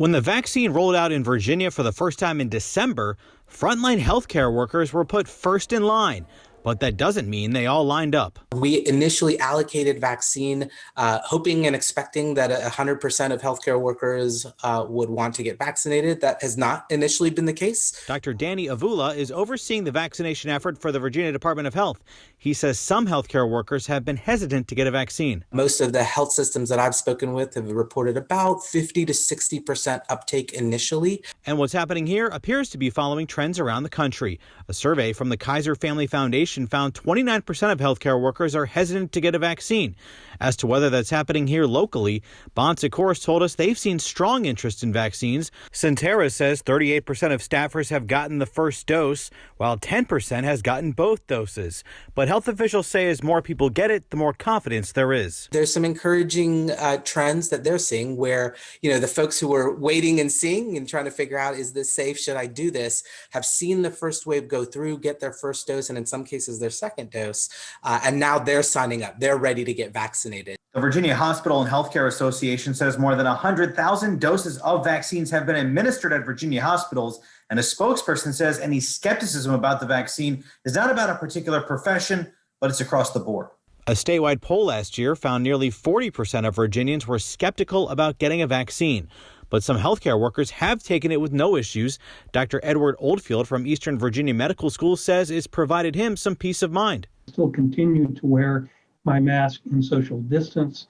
When the vaccine rolled out in Virginia for the first time in December, frontline healthcare workers were put first in line. But that doesn't mean they all lined up. We initially allocated vaccine, hoping and expecting that 100% of healthcare workers would want to get vaccinated. That has not initially been the case. Dr. Danny Avula is overseeing the vaccination effort for the Virginia Department of Health. He says some healthcare workers have been hesitant to get a vaccine. Most of the health systems that I've spoken with have reported about 50 to 60% uptake initially. And what's happening here appears to be following trends around the country. A survey from the Kaiser Family Foundation found 29% of healthcare workers are hesitant to get a vaccine. As to whether that's happening here locally, Bon Secours told us they've seen strong interest in vaccines. Centera says 38% of staffers have gotten the first dose, while 10% has gotten both doses. But health officials say as more people get it, the more confidence there is. There's some encouraging trends that they're seeing where, the folks who were waiting and seeing and trying to figure out, is this safe? Should I do this? Have seen the first wave go through, get their first dose, and in some cases their second dose. And now they're signing up. They're ready to get vaccinated. The Virginia Hospital and Healthcare Association says more than 100,000 doses of vaccines have been administered at Virginia hospitals. And a spokesperson says any skepticism about the vaccine is not about a particular profession, but it's across the board. A statewide poll last year found nearly 40% of Virginians were skeptical about getting a vaccine. But some healthcare workers have taken it with no issues. Dr. Edward Oldfield from Eastern Virginia Medical School says it's provided him some peace of mind. Still continue to wear my mask and social distance,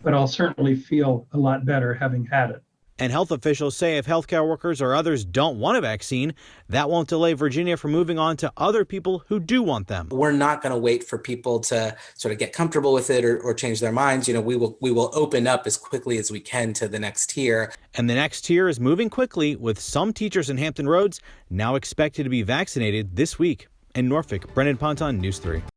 but I'll certainly feel a lot better having had it. And health officials say if healthcare workers or others don't want a vaccine, that won't delay Virginia from moving on to other people who do want them. We're not going to wait for people to sort of get comfortable with it or change their minds. We will open up as quickly as we can to the next tier. And the next tier is moving quickly, with some teachers in Hampton Roads now expected to be vaccinated this week. In Norfolk, Brendan Ponton, News 3.